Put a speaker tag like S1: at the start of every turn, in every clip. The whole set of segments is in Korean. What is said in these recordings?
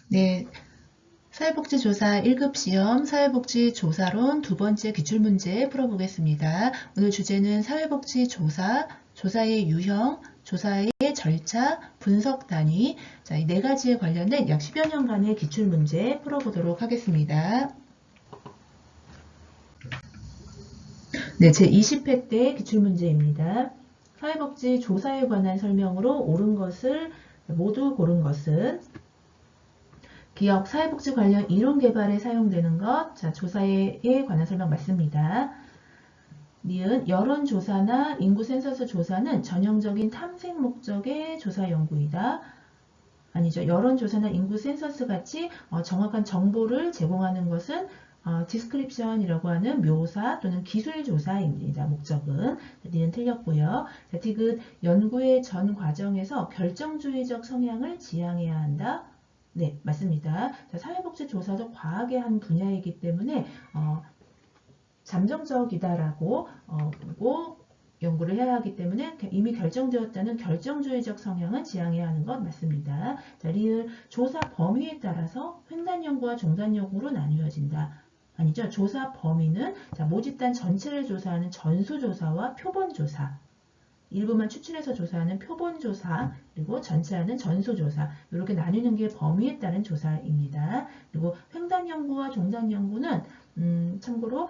S1: 네, 사회복지조사 1급 시험 사회복지조사론 두 번째 기출문제 풀어보겠습니다. 오늘 주제는 사회복지조사, 조사의 유형, 조사의 절차, 분석 단위, 자, 이 네 가지에 관련된 약 10여 년간의 기출문제 풀어보도록 하겠습니다. 네, 제20회 때 기출문제입니다. 사회복지조사에 관한 설명으로 옳은 것을 모두 고른 것은 기업, 사회복지 관련 이론 개발에 사용되는 것. 자, 조사에 관한 설명 맞습니다. 니은 여론조사나 인구 센서스 조사는 전형적인 탐색 목적의 조사 연구이다. 아니죠. 여론조사나 인구 센서스 같이 정확한 정보를 제공하는 것은 디스크립션이라고 하는 묘사 또는 기술조사입니다. 목적은. 니은 틀렸고요. 자, 디귿 연구의 전 과정에서 결정주의적 성향을 지향해야 한다. 네, 맞습니다. 자, 사회복지조사도 과학의 한 분야이기 때문에 잠정적이다라고 보고 연구를 해야 하기 때문에 이미 결정되었다는 결정주의적 성향은 지향해야 하는 것 맞습니다. 자, 리을 조사 범위에 따라서 횡단 연구와 종단 연구로 나뉘어진다. 아니죠. 조사 범위는 자, 모집단 전체를 조사하는 전수조사와 표본조사, 일부만 추출해서 조사하는 표본조사, 그리고 전체하는 전수조사, 이렇게 나뉘는 게 범위에 따른 조사입니다. 그리고 횡단 연구와 종단 연구는 참고로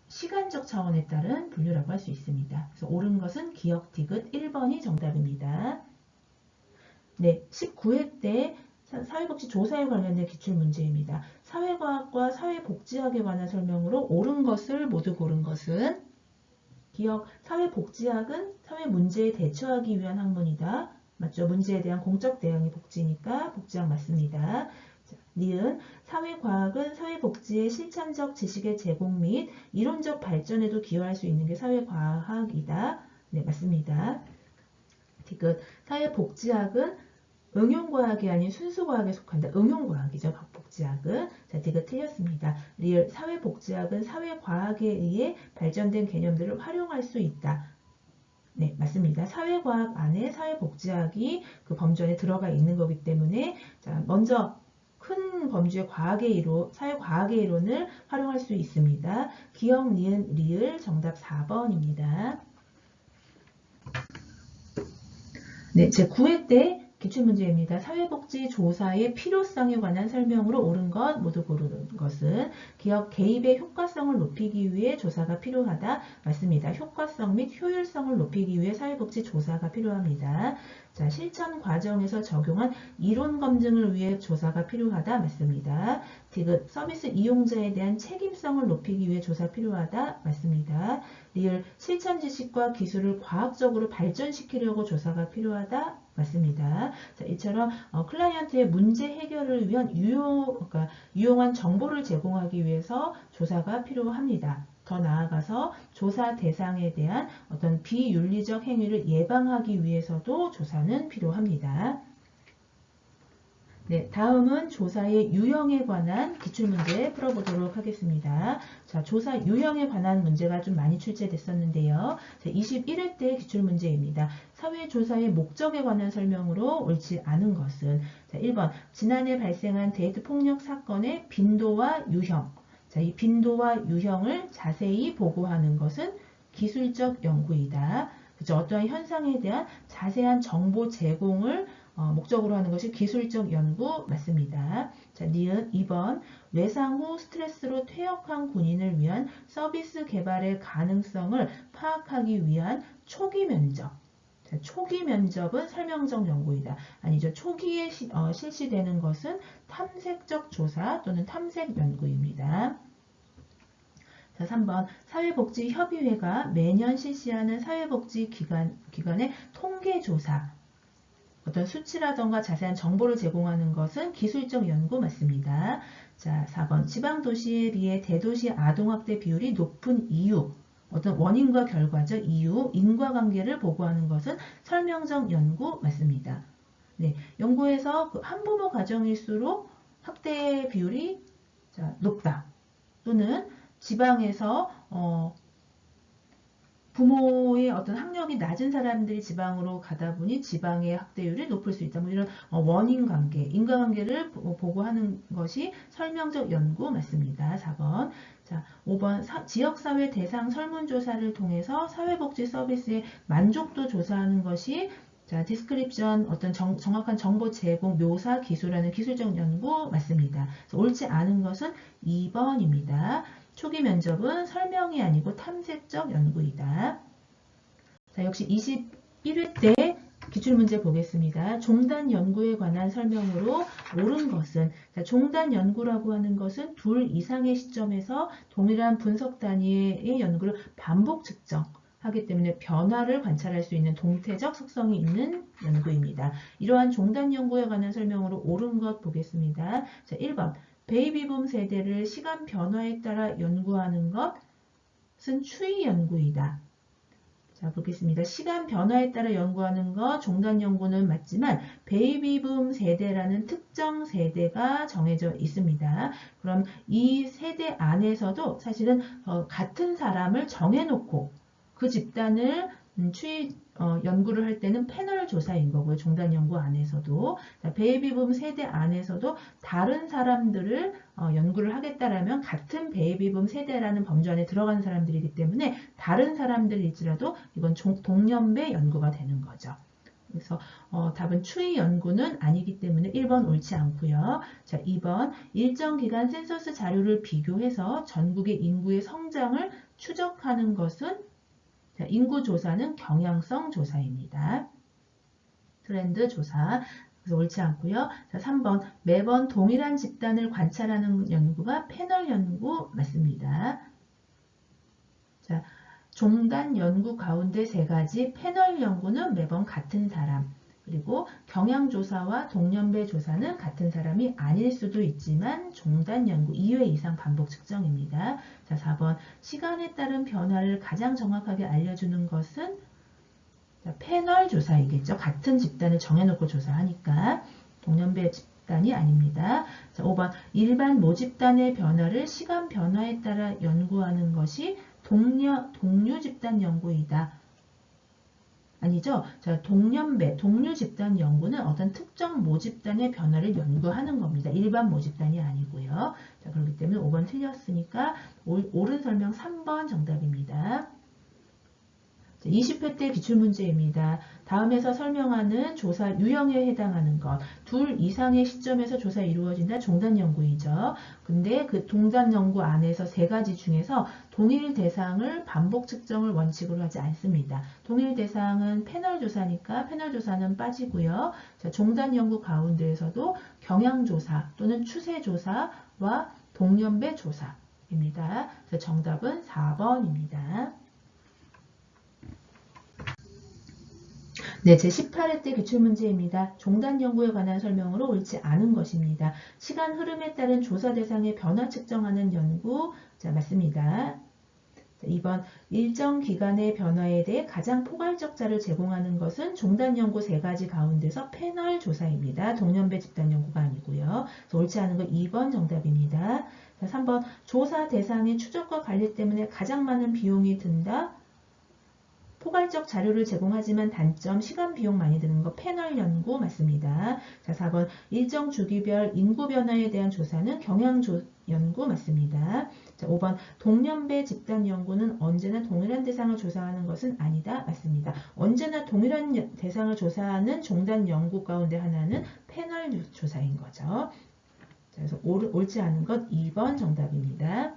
S1: 시간적 차원에 따른 분류라고 할 수 있습니다. 그래서 옳은 것은 기억 디귿 1번이 정답입니다. 네, 19회 때 사회복지 조사에 관련된 기출문제입니다. 사회과학과 사회복지학에 관한 설명으로 옳은 것을 모두 고른 것은 기억, 사회복지학은 사회문제에 대처하기 위한 학문이다. 맞죠? 문제에 대한 공적 대응이 복지니까 복지학 맞습니다. 자, 니은, 사회과학은 사회복지의 실천적 지식의 제공 및 이론적 발전에도 기여할 수 있는 게 사회과학이다. 네, 맞습니다. 디귿, 사회복지학은 응용과학이 아닌 순수과학에 속한다. 응용과학이죠. 복지학은. 자, 디귿 틀렸습니다. 리을, 사회복지학은 사회과학에 의해 발전된 개념들을 활용할 수 있다. 네, 맞습니다. 사회과학 안에 사회복지학이 그 범주 안에 들어가 있는 거기 때문에 자, 먼저 큰 범주의 과학의 이론, 사회과학의 이론을 활용할 수 있습니다. 기억, 니은, 리을 정답 4번입니다. 네, 제9회 때 기출문제입니다. 사회복지조사의 필요성에 관한 설명으로 옳은 것, 모두 고르는 것은 기업 개입의 효과성을 높이기 위해 조사가 필요하다. 맞습니다. 효과성 및 효율성을 높이기 위해 사회복지조사가 필요합니다. 자, 실천 과정에서 적용한 이론 검증을 위해 조사가 필요하다. 맞습니다. 디귿 서비스 이용자에 대한 책임성을 높이기 위해 조사 필요하다. 맞습니다. 리을 실천 지식과 기술을 과학적으로 발전시키려고 조사가 필요하다. 맞습니다. 자, 이처럼 클라이언트의 문제 해결을 위한 그러니까 유용한 정보를 제공하기 위해서 조사가 필요합니다. 더 나아가서 조사 대상에 대한 어떤 비윤리적 행위를 예방하기 위해서도 조사는 필요합니다. 네, 다음은 조사의 유형에 관한 기출문제 풀어보도록 하겠습니다. 자, 조사 유형에 관한 문제가 좀 많이 출제됐었는데요. 자, 21회 때 기출문제입니다. 사회조사의 목적에 관한 설명으로 옳지 않은 것은 자, 1번 지난해 발생한 데이트 폭력 사건의 빈도와 유형. 자, 이 빈도와 유형을 자세히 보고하는 것은 기술적 연구이다. 그죠? 어떠한 현상에 대한 자세한 정보 제공을 목적으로 하는 것이 기술적 연구 맞습니다. 자, 니은 2번 외상 후 스트레스로 퇴역한 군인을 위한 서비스 개발의 가능성을 파악하기 위한 초기 면접. 자, 초기 면접은 설명적 연구이다. 아니죠. 초기에 실시되는 것은 탐색적 조사 또는 탐색 연구입니다. 자, 3번 사회복지협의회가 매년 실시하는 사회복지기관의 통계조사 어떤 수치라던가 자세한 정보를 제공하는 것은 기술적 연구 맞습니다. 자, 4번 지방도시에 비해 대도시 아동학대 비율이 높은 이유 어떤 원인과 결과적 이유, 인과관계를 보고하는 것은 설명적 연구 맞습니다. 네, 연구에서 그 한부모 가정일수록 학대 비율이 높다. 또는 지방에서 부모의 어떤 학력이 낮은 사람들이 지방으로 가다 보니 지방의 학대율이 높을 수 있다. 뭐 이런 원인 관계, 인과관계를 보고 하는 것이 설명적 연구 맞습니다. 4번. 자, 5번 지역사회 대상 설문조사를 통해서 사회복지 서비스의 만족도 조사하는 것이 자, 디스크립션 어떤 정확한 정보 제공, 묘사, 기술하는 기술적 연구 맞습니다. 옳지 않은 것은 2번입니다. 초기 면접은 설명이 아니고 탐색적 연구이다. 자, 역시 21회 때 기출문제 보겠습니다. 종단 연구에 관한 설명으로 옳은 것은 자, 종단 연구라고 하는 것은 둘 이상의 시점에서 동일한 분석 단위의 연구를 반복 측정하기 때문에 변화를 관찰할 수 있는 동태적 속성이 있는 연구입니다. 이러한 종단 연구에 관한 설명으로 옳은 것 보겠습니다. 자, 1번 베이비붐 세대를 시간 변화에 따라 연구하는 것은 추이 연구이다. 자, 보겠습니다. 시간 변화에 따라 연구하는 것, 종단 연구는 맞지만 베이비붐 세대라는 특정 세대가 정해져 있습니다. 그럼 이 세대 안에서도 사실은 같은 사람을 정해놓고 그 집단을 연구를 할 때는 패널 조사인 거고요. 종단 연구 안에서도. 베이비붐 세대 안에서도 다른 사람들을 연구를 하겠다라면 같은 베이비붐 세대라는 범주 안에 들어가는 사람들이기 때문에 다른 사람들일지라도 이건 동년배 연구가 되는 거죠. 그래서 답은 추이 연구는 아니기 때문에 1번 옳지 않고요. 자, 2번 일정 기간 센서스 자료를 비교해서 전국의 인구의 성장을 추적하는 것은 자, 인구 조사는 경향성 조사입니다. 트렌드 조사. 그래서 옳지 않고요. 자, 3번 매번 동일한 집단을 관찰하는 연구가 패널 연구 맞습니다. 자, 종단 연구 가운데 세 가지 패널 연구는 매번 같은 사람 그리고 경향조사와 동년배 조사는 같은 사람이 아닐 수도 있지만 종단 연구 2회 이상 반복 측정입니다. 자, 4번 시간에 따른 변화를 가장 정확하게 알려주는 것은 자, 패널 조사이겠죠. 같은 집단을 정해놓고 조사하니까 동년배 집단이 아닙니다. 자, 5번 일반 모집단의 변화를 시간 변화에 따라 연구하는 것이 동료 집단 연구이다. 아니죠. 자, 동료 집단 연구는 어떤 특정 모집단의 변화를 연구하는 겁니다. 일반 모집단이 아니고요. 자, 그렇기 때문에 5번 틀렸으니까 옳은 설명 3번 정답입니다. 20회 때 기출문제입니다. 다음에서 설명하는 조사 유형에 해당하는 것. 둘 이상의 시점에서 조사 이루어진다. 종단 연구이죠. 근데 그 동단 연구 안에서 세 가지 중에서 동일 대상을 반복 측정을 원칙으로 하지 않습니다. 동일 대상은 패널 조사니까 패널 조사는 빠지고요. 자, 종단 연구 가운데에서도 경향 조사 또는 추세 조사와 동년배 조사입니다. 그래서 정답은 4번입니다. 네, 제18회 때 기출문제입니다. 종단 연구에 관한 설명으로 옳지 않은 것입니다. 시간 흐름에 따른 조사 대상의 변화 측정하는 연구. 자, 맞습니다. 자, 2번 일정 기간의 변화에 대해 가장 포괄적 자를 제공하는 것은 종단 연구 세 가지 가운데서 패널 조사입니다. 동년배 집단 연구가 아니고요. 그래서 옳지 않은 건 2번 정답입니다. 자, 3번 조사 대상의 추적과 관리 때문에 가장 많은 비용이 든다. 포괄적 자료를 제공하지만 단점, 시간 비용 많이 드는 거 패널 연구 맞습니다. 자, 4번 일정 주기별 인구 변화에 대한 조사는 경향 연구 맞습니다. 자, 5번 동년배 집단 연구는 언제나 동일한 대상을 조사하는 것은 아니다 맞습니다. 언제나 동일한 대상을 조사하는 종단 연구 가운데 하나는 패널 조사인 거죠. 자, 그래서 옳지 않은 것 2번 정답입니다.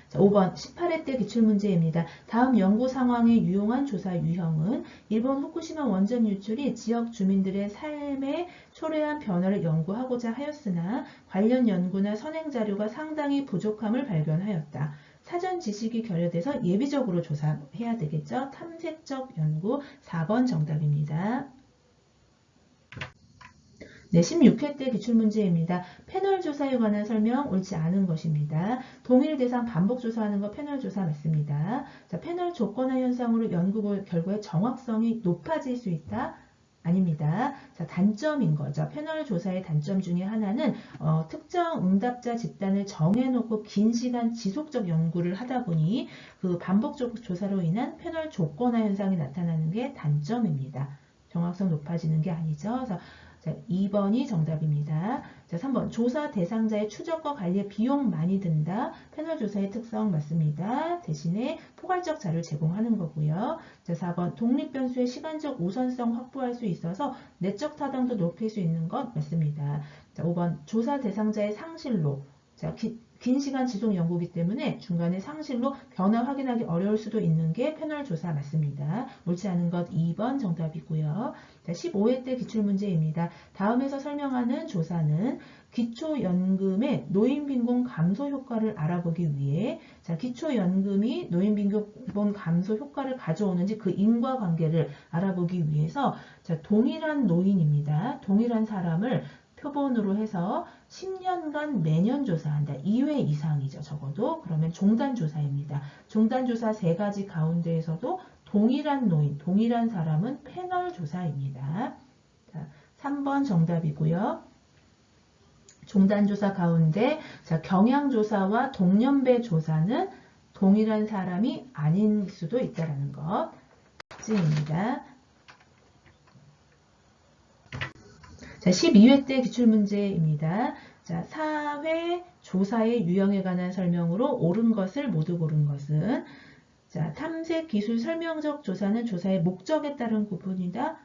S1: 자, 5번 18회 때 기출문제입니다. 다음 연구 상황에 유용한 조사 유형은 일본 후쿠시마 원전 유출이 지역 주민들의 삶에 초래한 변화를 연구하고자 하였으나 관련 연구나 선행 자료가 상당히 부족함을 발견하였다. 사전 지식이 결여돼서 예비적으로 조사해야 되겠죠. 탐색적 연구 4번 정답입니다. 네, 16회 때 기출문제입니다. 패널 조사에 관한 설명 옳지 않은 것입니다. 동일 대상 반복 조사하는 거 패널 조사 맞습니다. 자, 패널 조건화 현상으로 연구 결과의 정확성이 높아질 수 있다. 아닙니다. 자, 단점인 거죠. 패널 조사의 단점 중에 하나는 특정 응답자 집단을 정해놓고 긴 시간 지속적 연구를 하다 보니 그 반복적 조사로 인한 패널 조건화 현상이 나타나는 게 단점입니다. 정확성 높아지는 게 아니죠. 그래서 자, 2번이 정답입니다. 자, 3번 조사 대상자의 추적과 관리에 비용 많이 든다. 패널 조사의 특성 맞습니다. 대신에 포괄적 자료를 제공하는 거고요. 자, 4번 독립변수의 시간적 우선성 확보할 수 있어서 내적 타당도 높일 수 있는 것 맞습니다. 자, 5번 조사 대상자의 상실로 자, 긴 시간 지속 연구이기 때문에 중간에 상실로 변화 확인하기 어려울 수도 있는 게 패널 조사 맞습니다. 옳지 않은 것 2번 정답이고요. 자, 15회 때 기출문제입니다. 다음에서 설명하는 조사는 기초연금의 노인빈곤 감소 효과를 알아보기 위해 자, 기초연금이 노인빈곤 감소 효과를 가져오는지 그 인과관계를 알아보기 위해서 자, 동일한 노인입니다. 동일한 사람을 표본으로 해서 10년간 매년 조사한다. 2회 이상이죠. 적어도. 그러면 종단조사입니다. 종단조사 3가지 가운데에서도 동일한 노인, 동일한 사람은 패널 조사입니다. 자, 3번 정답이고요. 종단조사 가운데 자, 경향조사와 동년배 조사는 동일한 사람이 아닌 수도 있다는 것. C입니다. 자, 12회 때 기출문제입니다. 자, 4회 조사의 유형에 관한 설명으로 옳은 것을 모두 고른 것은 자, 탐색 기술 설명적 조사는 조사의 목적에 따른 구분이다.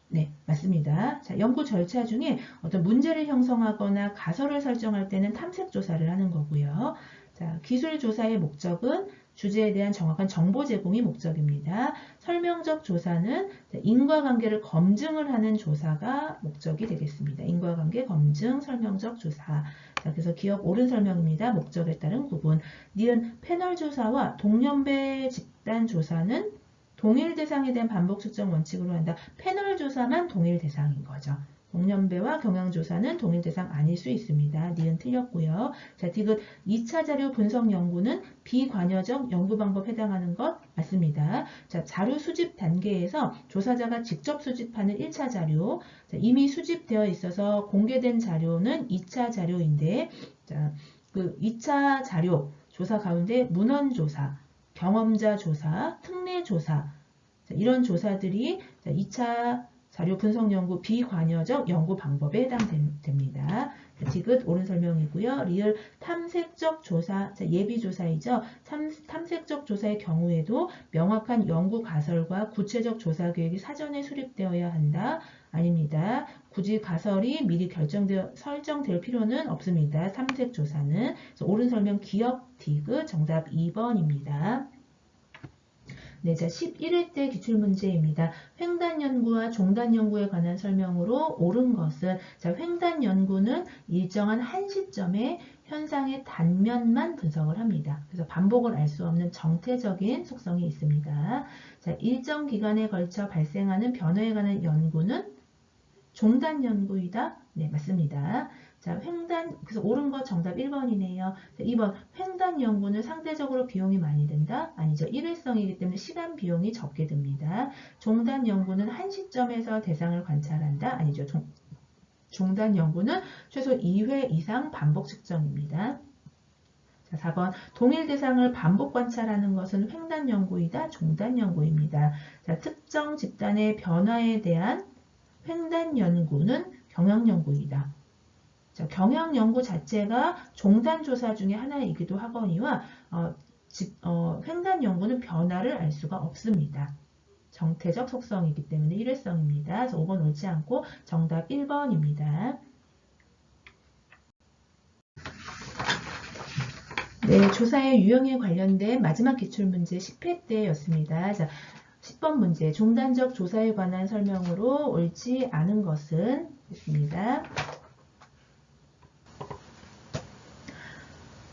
S1: 네, 맞습니다. 자, 연구 절차 중에 어떤 문제를 형성하거나 가설을 설정할 때는 탐색 조사를 하는 거고요. 자, 기술 조사의 목적은 주제에 대한 정확한 정보 제공이 목적입니다. 설명적 조사는 인과관계를 검증을 하는 조사가 목적이 되겠습니다. 인과관계 검증, 설명적 조사. 자, 그래서 기억 옳은 설명입니다. 목적에 따른 구분. 니은 패널 조사와 동년배 집단 조사는 동일 대상에 대한 반복 측정 원칙으로 한다. 패널 조사만 동일 대상인 거죠. 동년배와 경향조사는 동일 대상 아닐 수 있습니다. 니은 틀렸고요. 자, 디귿 2차 자료 분석 연구는 비관여적 연구 방법 해당하는 것 맞습니다. 자, 자료 수집 단계에서 조사자가 직접 수집하는 1차 자료, 자, 이미 수집되어 있어서 공개된 자료는 2차 자료인데, 자, 그 2차 자료 조사 가운데 문헌조사, 경험자 조사, 특례 조사, 자, 이런 조사들이 2차 자료 분석 연구 비관여적 연구 방법에 해당됩니다. 디귿 옳은 설명이고요. 리을 탐색적 조사, 예비 조사이죠. 탐색적 조사의 경우에도 명확한 연구 가설과 구체적 조사 계획이 사전에 수립되어야 한다. 아닙니다. 굳이 가설이 미리 설정될 필요는 없습니다. 탐색 조사는. 옳은 설명 기억 디귿 정답 2번입니다. 네, 자 11회 때 기출문제입니다. 횡단 연구와 종단 연구에 관한 설명으로 옳은 것은 자, 횡단 연구는 일정한 한 시점에 현상의 단면만 분석을 합니다. 그래서 반복을 알 수 없는 정태적인 속성이 있습니다. 자, 일정 기간에 걸쳐 발생하는 변화에 관한 연구는 종단 연구이다. 네, 맞습니다. 자, 그래서 옳은 거 정답 1번이네요. 자, 2번, 횡단 연구는 상대적으로 비용이 많이 든다? 아니죠. 일회성이기 때문에 시간 비용이 적게 듭니다. 종단 연구는 한 시점에서 대상을 관찰한다? 아니죠. 종단 연구는 최소 2회 이상 반복 측정입니다. 자, 4번, 동일 대상을 반복 관찰하는 것은 횡단 연구이다? 종단 연구입니다. 자, 특정 집단의 변화에 대한 횡단 연구는 경향 연구이다. 자, 경향 연구 자체가 종단 조사 중에 하나이기도 하거니와 횡단 연구는 변화를 알 수가 없습니다. 정태적 속성이기 때문에 일회성입니다. 그래서 5번 옳지 않고 정답 1번입니다. 네, 조사의 유형에 관련된 마지막 기출문제 10회 때였습니다. 자, 10번 문제, 종단적 조사에 관한 설명으로 옳지 않은 것은 있습니다.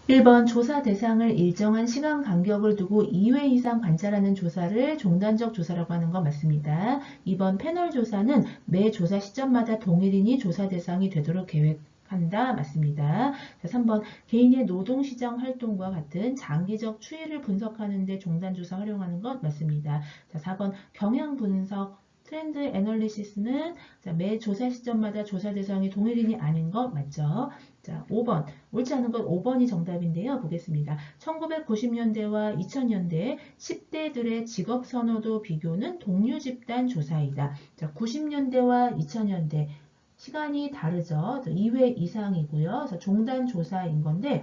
S1: 1번 조사 대상을 일정한 시간 간격을 두고 2회 이상 관찰하는 조사를 종단적 조사라고 하는 건 맞습니다. 2번 패널 조사는 매 조사 시점마다 동일인이 조사 대상이 되도록 계획한다. 맞습니다. 자, 3번 개인의 노동시장 활동과 같은 장기적 추이를 분석하는 데 종단조사 활용하는 것 맞습니다. 자, 4번 경향 분석 트렌드 애널리시스는 매 조사 시점마다 조사 대상이 동일인이 아닌 거 맞죠? 자, 5번. 옳지 않은 건 5번이 정답인데요. 보겠습니다. 1990년대와 2000년대 10대들의 직업 선호도 비교는 동료 집단 조사이다. 자, 90년대와 2000년대 시간이 다르죠. 2회 이상이고요. 그래서 종단 조사인 건데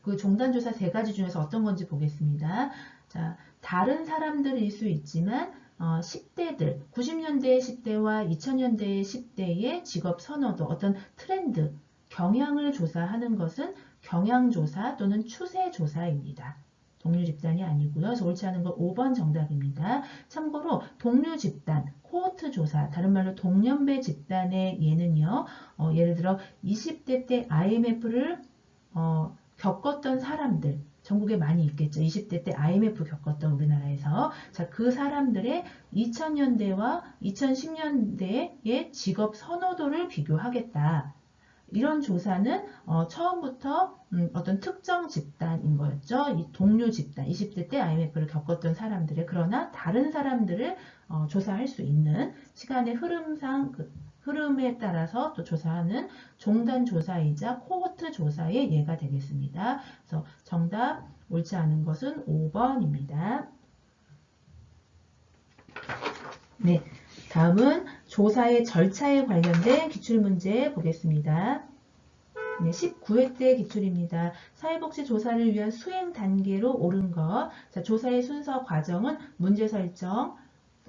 S1: 그 종단 조사 세 가지 중에서 어떤 건지 보겠습니다. 자, 다른 사람들일 수 있지만 10대들, 90년대의 10대와 2000년대의 10대의 직업 선호도, 어떤 트렌드, 경향을 조사하는 것은 경향조사 또는 추세조사입니다. 동료 집단이 아니고요. 그래서 옳지 않은 건 5번 정답입니다. 참고로 동료 집단, 코호트 조사, 다른 말로 동년배 집단의 예는요. 예를 들어 20대 때 IMF를 겪었던 사람들, 전국에 많이 있겠죠. 20대 때 IMF 겪었던 우리나라에서. 자, 그 사람들의 2000년대와 2010년대의 직업 선호도를 비교하겠다. 이런 조사는 처음부터 어떤 특정 집단인 거였죠. 이 동료 집단, 20대 때 IMF를 겪었던 사람들의, 그러나 다른 사람들을 조사할 수 있는 시간의 흐름상 흐름에 따라서 또 조사하는 종단 조사이자 코호트 조사의 예가 되겠습니다. 그래서 정답 옳지 않은 것은 5번입니다. 네, 다음은 조사의 절차에 관련된 기출문제 보겠습니다. 네, 19회 때 기출입니다. 사회복지 조사를 위한 수행 단계로 옳은 것. 자, 조사의 순서 과정은 문제 설정,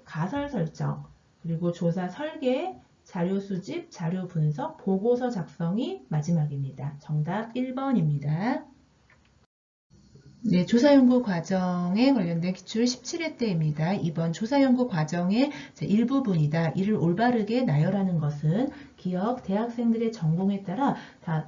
S1: 가설 설정, 그리고 조사 설계, 자료 수집, 자료 분석, 보고서 작성이 마지막입니다. 정답 1번입니다. 네, 조사연구 과정에 관련된 기출 17회 때입니다. 이번 조사연구 과정의 일부분이다. 이를 올바르게 나열하는 것은 기업, 대학생들의 전공에 따라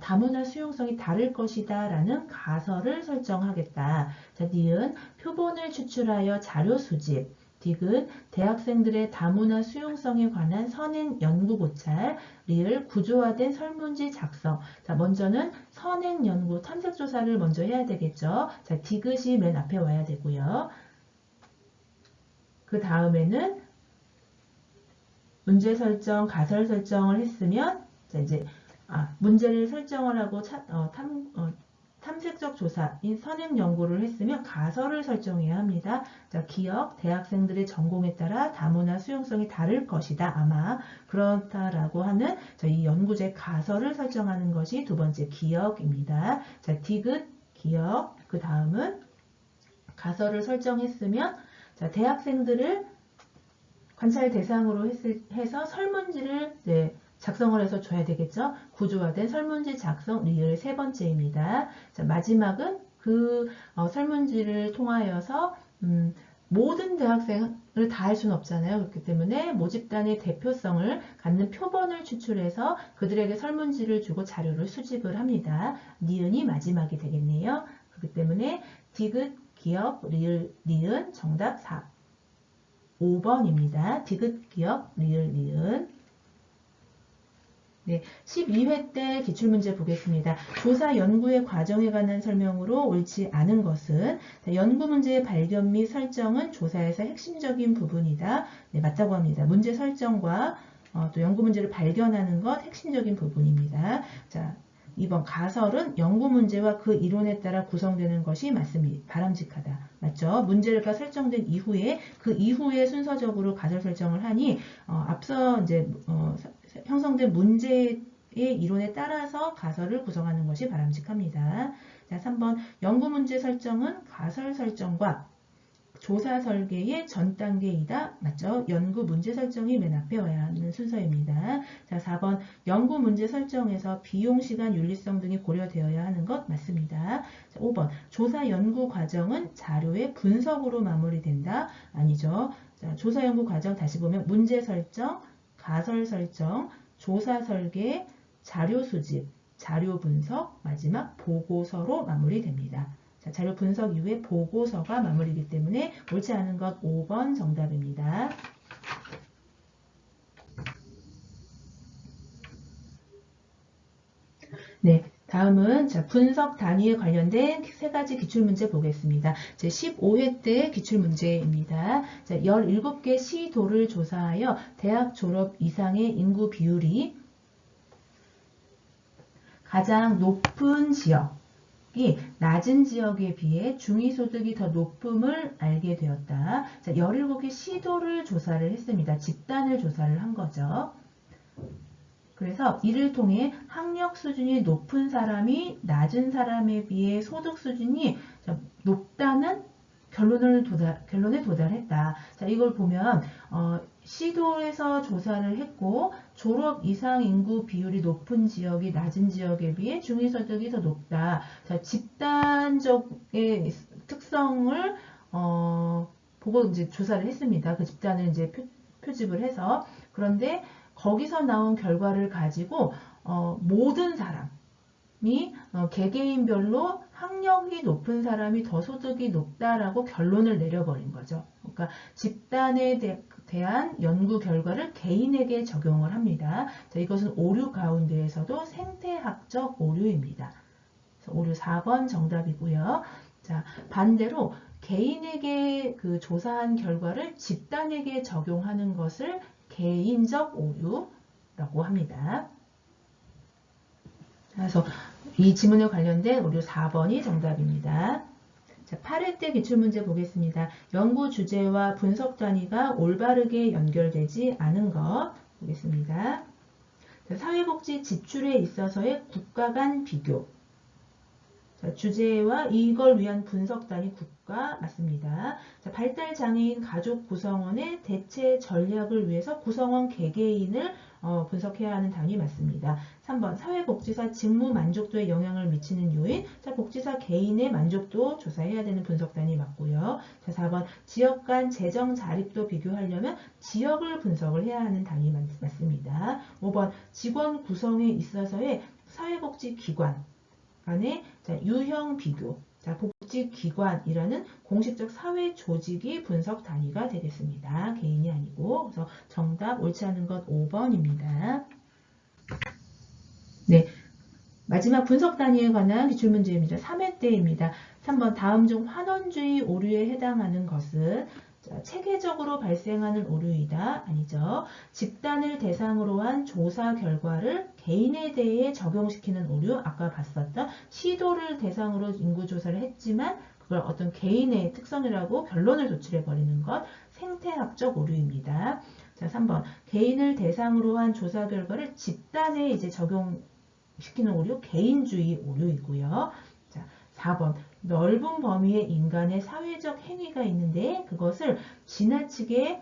S1: 다문화 수용성이 다를 것이다 라는 가설을 설정하겠다. 자, 니은 표본을 추출하여 자료 수집, 디귿 대학생들의 다문화 수용성에 관한 선행 연구 고찰, 리을 구조화된 설문지 작성. 자, 먼저는 선행 연구 탐색 조사를 먼저 해야 되겠죠. 자, 디귿이 맨 앞에 와야 되고요. 그 다음에는 문제 설정, 가설 설정을 했으면 자, 이제 문제를 설정을 하고 탐색적 조사인 선행 연구를 했으면 가설을 설정해야 합니다. 자, 기억, 대학생들의 전공에 따라 다문화 수용성이 다를 것이다. 아마 그렇다라고 하는 이 연구제 가설을 설정하는 것이 두 번째 기억입니다. 자, 디귿, 기억, 그 다음은 가설을 설정했으면 자, 대학생들을 관찰 대상으로 해서 설문지를 작성을 해서 줘야 되겠죠. 구조화된 설문지 작성, 리을 세 번째입니다. 자, 마지막은 그 설문지를 통하여서 모든 대학생을 다 할 수는 없잖아요. 그렇기 때문에 모집단의 대표성을 갖는 표본을 추출해서 그들에게 설문지를 주고 자료를 수집을 합니다. 니은이 마지막이 되겠네요. 그렇기 때문에 디귿, 기억, 리을, 니은 정답 5번입니다. 디귿, 기억, 리을, 니은. 네, 12회 때 기출문제 보겠습니다. 조사 연구의 과정에 관한 설명으로 옳지 않은 것은 연구 문제의 발견 및 설정은 조사에서 핵심적인 부분이다. 네, 맞다고 합니다. 문제 설정과 또 연구 문제를 발견하는 것 핵심적인 부분입니다. 자, 2번 가설은 연구 문제와 그 이론에 따라 구성되는 것이 맞습니다. 바람직하다. 맞죠? 문제가 설정된 이후에 그 이후에 순서적으로 가설 설정을 하니 앞서 이제 형성된 문제의 이론에 따라서 가설을 구성하는 것이 바람직합니다. 자, 3번 연구 문제 설정은 가설 설정과 조사 설계의 전 단계이다. 맞죠? 연구 문제 설정이 맨 앞에 와야 하는 순서입니다. 자, 4번 연구 문제 설정에서 비용, 시간, 윤리성 등이 고려되어야 하는 것 맞습니다. 자, 5번 조사 연구 과정은 자료의 분석으로 마무리된다. 아니죠. 자, 조사 연구 과정 다시 보면 문제 설정, 가설 설정, 조사 설계, 자료 수집, 자료 분석, 마지막 보고서로 마무리됩니다. 자, 자료 분석 이후에 보고서가 마무리이기 때문에 옳지 않은 것 5번 정답입니다. 네, 다음은 자, 분석 단위에 관련된 세 가지 기출문제 보겠습니다. 제 15회 때 기출문제입니다. 자, 17개 시도를 조사하여 대학 졸업 이상의 인구 비율이 가장 높은 지역이 낮은 지역에 비해 중위소득이 더 높음을 알게 되었다. 자, 17개 시도를 조사를 했습니다. 집단을 조사를 한 거죠. 그래서 이를 통해 학력 수준이 높은 사람이 낮은 사람에 비해 소득 수준이 높다는 결론에 도달했다. 자, 이걸 보면 시도에서 조사를 했고 졸업 이상 인구 비율이 높은 지역이 낮은 지역에 비해 중위소득이 더 높다. 자, 집단적의 특성을 보고 이제 조사를 했습니다. 그 집단을 이제 표집을 해서. 그런데 거기서 나온 결과를 가지고 모든 사람이 개개인별로 학력이 높은 사람이 더 소득이 높다라고 결론을 내려버린 거죠. 그러니까 집단에 대한 연구 결과를 개인에게 적용을 합니다. 자, 이것은 오류 가운데에서도 생태학적 오류입니다. 그래서 오류 4번 정답이고요. 자, 반대로 개인에게 그 조사한 결과를 집단에게 적용하는 것을 개인적 오류라고 합니다. 그래서 이 지문에 관련된 오류 4번이 정답입니다. 자, 8회 때 기출문제 보겠습니다. 연구 주제와 분석 단위가 올바르게 연결되지 않은 것 보겠습니다. 자, 사회복지 지출에 있어서의 국가 간 비교. 자, 주제와 이걸 위한 분석 단위 국가 맞습니다. 자, 발달장애인 가족 구성원의 대체 전략을 위해서 구성원 개개인을 분석해야 하는 단위 맞습니다. 3번 사회복지사 직무 만족도에 영향을 미치는 요인. 자, 복지사 개인의 만족도 조사해야 되는 분석 단위 맞고요. 자, 4번 지역 간 재정 자립도 비교하려면 지역을 분석을 해야 하는 단위 맞습니다. 5번 직원 구성에 있어서의 사회복지기관 간의 유형 비교. 자, 복지기관이라는 공식적 사회 조직이 분석 단위가 되겠습니다. 개인이 아니고. 그래서 정답 옳지 않은 것 5번입니다. 네. 마지막 분석 단위에 관한 기출문제입니다. 3회 때입니다. 3번 다음 중 환원주의 오류에 해당하는 것은 자, 체계적으로 발생하는 오류이다. 아니죠. 집단을 대상으로 한 조사 결과를 개인에 대해 적용시키는 오류. 아까 봤었던 시도를 대상으로 인구조사를 했지만 그걸 어떤 개인의 특성이라고 결론을 도출해버리는 것. 생태학적 오류입니다. 자, 3번 개인을 대상으로 한 조사 결과를 집단에 이제 적용시키는 오류. 개인주의 오류이고요. 자, 4번 넓은 범위의 인간의 사회적 행위가 있는데 그것을 지나치게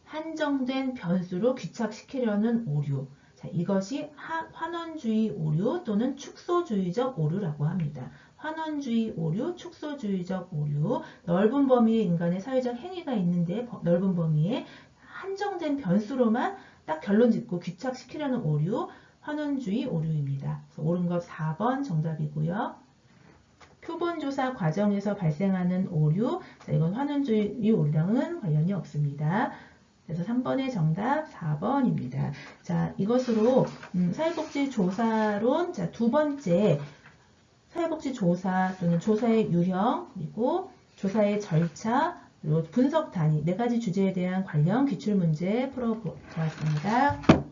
S1: 한정된 변수로 귀착시키려는 오류. 자, 이것이 환원주의 오류 또는 축소주의적 오류라고 합니다. 환원주의 오류, 축소주의적 오류, 넓은 범위의 인간의 사회적 행위가 있는데 넓은 범위에 한정된 변수로만 딱 결론 짓고 귀착시키려는 오류, 환원주의 오류입니다. 그래서 옳은 것 4번 정답이고요. 표본조사 과정에서 발생하는 오류, 자, 이건 환원주의 오류랑은 관련이 없습니다. 그래서 3번의 정답 4번입니다. 자, 이것으로 사회복지조사론 자, 두 번째 사회복지조사 또는 조사의 유형 그리고 조사의 절차 그리고 분석 단위 네 가지 주제에 대한 관련 기출문제 풀어보았습니다.